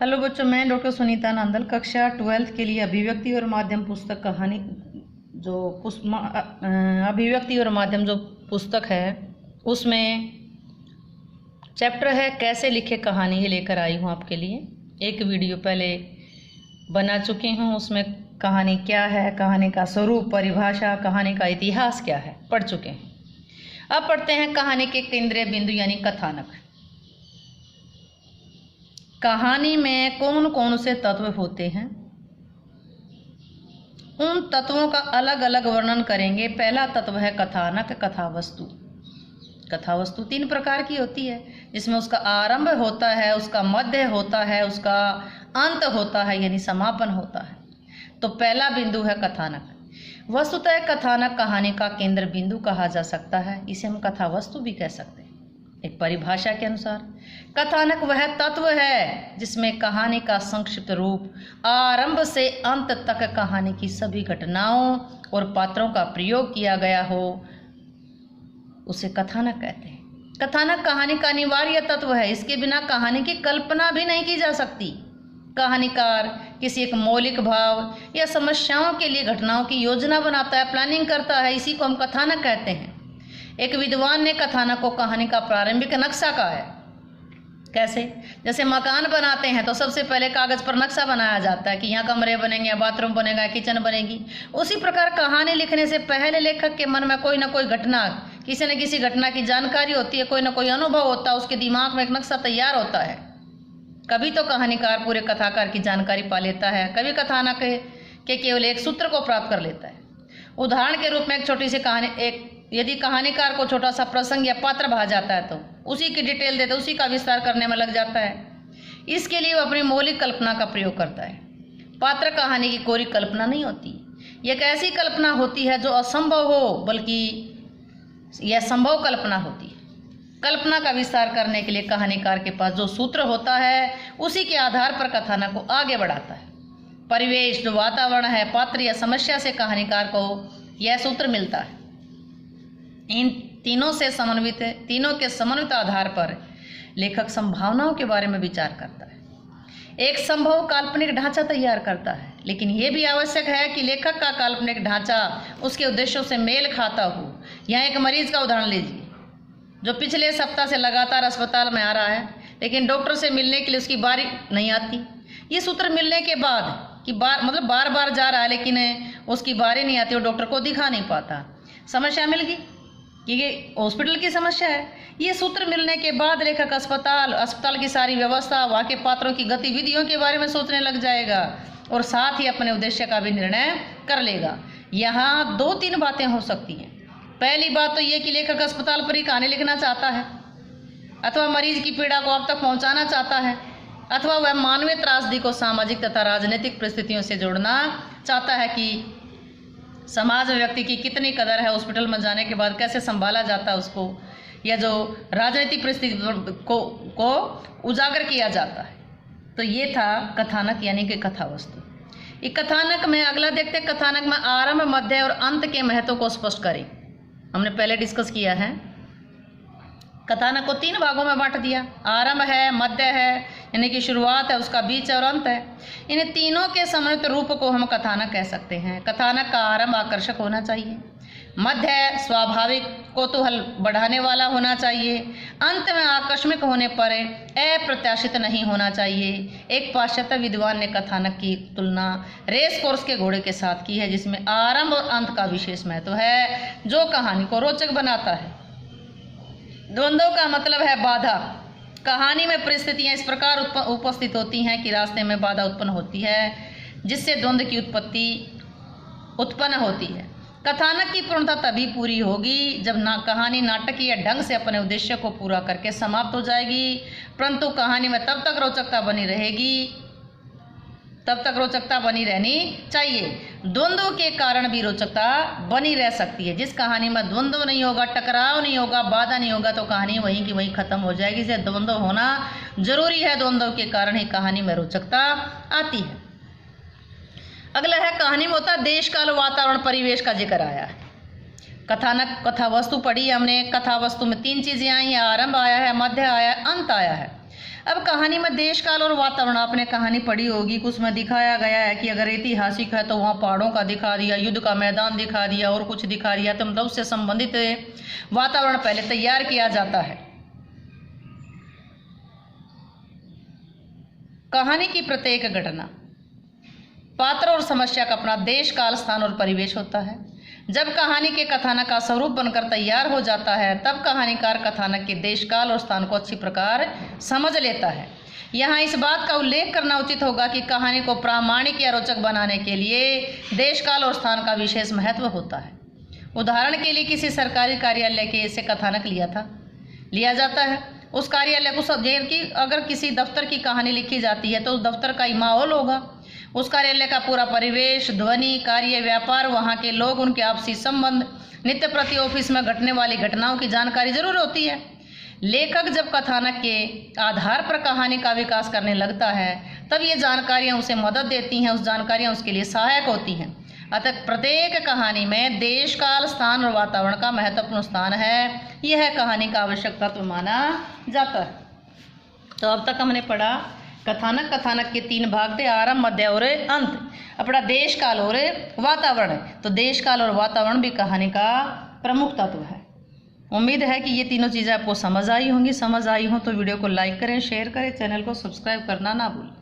Hello बच्चों, मैं doctor Sunita Nandal कक्षा 12th के लिए अभिव्यक्ति और माध्यम पुस्तक कहानी अभिव्यक्ति और माध्यम जो पुस्तक है उसमें चैप्टर है कैसे लिखे कहानी, ये लेकर आई हूँ आपके लिए। एक वीडियो पहले बना चुकी हूँ, उसमें कहानी क्या है, कहानी का स्वरूप, परिभाषा, कहानी का इतिहास क्या है, पढ़ चुके हैं। अब पढ़ते हैं कहानी के केंद्रीय बिंदु यानी कथानक। कहानी में कौन कौन से तत्व होते हैं, उन तत्वों का अलग अलग वर्णन करेंगे। पहला तत्व है कथानक, कथावस्तु। कथावस्तु 3 प्रकार की होती है, जिसमें उसका आरंभ होता है, उसका मध्य होता है, उसका अंत होता है यानी समापन होता है। तो पहला बिंदु है कथानक। वस्तुतः कथानक कहानी का केंद्र बिंदु कहा जा सकता है, इसे हम कथावस्तु भी कह सकते हैं। एक परिभाषा के अनुसार कथानक वह तत्व है जिसमें कहानी का संक्षिप्त रूप, आरंभ से अंत तक कहानी की सभी घटनाओं और पात्रों का प्रयोग किया गया हो, उसे कथानक कहते हैं। कथानक कहानी का अनिवार्य तत्व है, इसके बिना कहानी की कल्पना भी नहीं की जा सकती। कहानीकार किसी एक मौलिक भाव या समस्याओं के लिए घटनाओं की योजना बनाता है, प्लानिंग करता है, इसी को हम कथानक कहते हैं। एक विद्वान ने कथानक को कहानी का प्रारंभिक नक्शा कहा है। कैसे? जैसे मकान बनाते हैं तो सबसे पहले कागज पर नक्शा बनाया जाता है कि यहाँ कमरे बनेंगे, बाथरूम बनेगा, किचन बनेगी। उसी प्रकार कहानी लिखने से पहले लेखक के मन में कोई ना कोई घटना, किसी न किसी घटना की जानकारी होती है, कोई ना कोई अनुभव होता है, उसके दिमाग में एक नक्शा तैयार होता है। कभी तो कहानीकार पूरे कथाकार की जानकारी पा लेता है, कभी कथानक के केवल एक सूत्र को प्राप्त कर लेता है। उदाहरण के रूप में एक छोटी सी कहानी, यदि कहानीकार को छोटा सा प्रसंग या पात्र भा जाता है तो उसी की डिटेल देता है, उसी का विस्तार करने में लग जाता है। इसके लिए वो अपनी मौलिक कल्पना का प्रयोग करता है। पात्र कहानी की कोरी कल्पना नहीं होती, यह एक ऐसी कल्पना होती है जो असंभव हो, बल्कि यह संभव कल्पना होती है। कल्पना का विस्तार करने के लिए कहानीकार के पास जो सूत्र होता है उसी के आधार पर कथानक को आगे बढ़ाता है। परिवेश, जो वातावरण है, पात्र या समस्या से कहानीकार को यह सूत्र मिलता है। इन तीनों के समन्वित आधार पर लेखक संभावनाओं के बारे में विचार करता है, एक संभव काल्पनिक ढांचा तैयार करता है। लेकिन यह भी आवश्यक है कि लेखक का काल्पनिक ढांचा उसके उद्देश्यों से मेल खाता हो। यहाँ एक मरीज का उदाहरण लीजिए जो पिछले सप्ताह से लगातार अस्पताल में आ रहा है, लेकिन डॉक्टर से मिलने के लिए उसकी बारी नहीं आती। ये सूत्र मिलने के बाद कि बार बार जा रहा है लेकिन उसकी बारी नहीं आती, वो डॉक्टर को दिखा नहीं पाता। समस्या मिल गई कि ये हॉस्पिटल की समस्या है। ये सूत्र मिलने के बाद लेखक अस्पताल की सारी व्यवस्था, वहाँ के पात्रों की गतिविधियों के बारे में सोचने लग जाएगा और साथ ही अपने उद्देश्य का भी निर्णय कर लेगा। यहाँ 2-3 बातें हो सकती हैं। पहली बात तो ये कि लेखक अस्पताल पर ही कहानी लिखना चाहता है, अथवा मरीज की पीड़ा को आप तक पहुँचाना चाहता है, अथवा वह मानवीय त्रासदी को सामाजिक तथा राजनीतिक परिस्थितियों से जोड़ना चाहता है कि समाज में व्यक्ति की कितनी कदर है, हॉस्पिटल में जाने के बाद कैसे संभाला जाता है उसको, या जो राजनीतिक परिस्थिति को उजागर किया जाता है। तो ये था कथानक यानी कि कथावस्तु। एक कथानक में अगला देखते हैं, कथानक में आरंभ, मध्य और अंत के महत्व को स्पष्ट करें। हमने पहले डिस्कस किया है। कथानक को 3 भागों में बांट दिया। आरंभ है, मध्य है यानी कि शुरुआत है, उसका बीच और अंत है। इन तीनों के सम्मिलित रूप को हम कथानक कह सकते हैं। कथानक का आरंभ आकर्षक होना चाहिए, मध्य स्वाभाविक कौतूहल बढ़ाने वाला होना चाहिए, अंत में आकस्मिक होने पर अप्रत्याशित नहीं होना चाहिए। एक पाश्चात्य विद्वान ने कथानक की तुलना रेस कोर्स के घोड़े के साथ की है, जिसमें आरंभ और अंत का विशेष महत्व है, जो कहानी को रोचक बनाता है। द्वंद्व का मतलब है बाधा। कहानी में परिस्थितियां इस प्रकार उपस्थित होती हैं कि रास्ते में बाधा उत्पन्न होती है, जिससे द्वंद्व की उत्पन्न होती है। कथानक की पूर्णता तभी पूरी होगी जब कहानी नाटकीय ढंग से अपने उद्देश्य को पूरा करके समाप्त हो जाएगी, परंतु कहानी में तब तक रोचकता बनी रहनी चाहिए। द्वंद्व के कारण भी रोचकता बनी रह सकती है। जिस कहानी में द्वंद्व नहीं होगा, टकराव नहीं होगा, बाधा नहीं होगा, तो कहानी वहीं की वहीं खत्म हो जाएगी। इसलिए द्वंद्व होना जरूरी है, द्वंद्व के कारण ही कहानी में रोचकता आती है। अगला है कहानी में होता है देश, काल, वातावरण, परिवेश का जिक्र आया है। कथानक कथावस्तु पढ़ी हमने। कथावस्तु में 3 चीज़ें आई हैं, आरंभ आया है, मध्य आया है, अंत आया है। अब कहानी में देश काल और वातावरण, आपने कहानी पढ़ी होगी, कुछ में दिखाया गया है कि अगर ऐतिहासिक है तो वहाँ पहाड़ों का दिखा दिया, युद्ध का मैदान दिखा दिया और कुछ दिखा दिया, तो मतलब उससे संबंधित वातावरण पहले तैयार किया जाता है। कहानी की प्रत्येक घटना, पात्र और समस्या का अपना देश काल स्थान और परिवेश होता है। जब कहानी के कथानक का स्वरूप बनकर तैयार हो जाता है तब कहानीकार कथानक के देश काल और स्थान को अच्छी प्रकार समझ लेता है। यहाँ इस बात का उल्लेख करना उचित होगा कि कहानी को प्रामाणिक या रोचक बनाने के लिए देश काल और स्थान का विशेष महत्व होता है। उदाहरण के लिए किसी सरकारी कार्यालय के से कथानक लिया जाता है। उस कार्यालय को कि अगर किसी दफ्तर की कहानी लिखी जाती है तो उस दफ्तर का ही माहौल होगा, उस कार्यालय का पूरा परिवेश, ध्वनि, कार्य, व्यापार, वहाँ के लोग, उनके आपसी संबंध, नित्य प्रति ऑफिस में घटने वाली घटनाओं की जानकारी जरूर होती है। लेखक जब कथानक के आधार पर कहानी का विकास करने लगता है तब ये जानकारियाँ उसे मदद देती हैं, उस जानकारियाँ उसके लिए सहायक होती हैं। अतः प्रत्येक कहानी में देश, काल, स्थान और वातावरण का महत्वपूर्ण स्थान है। यह कहानी का आवश्यक तत्व माना जाता है। तो अब तक हमने पढ़ा कथानक के 3 भाग थे, आरंभ, मध्य और अंत। अपना देश काल और वातावरण। तो देश काल और वातावरण भी कहानी का प्रमुख तत्व है। उम्मीद है कि ये तीनों चीज़ें आपको समझ आई होंगी। समझ आई हो तो वीडियो को लाइक करें, शेयर करें, चैनल को सब्सक्राइब करना ना भूलें।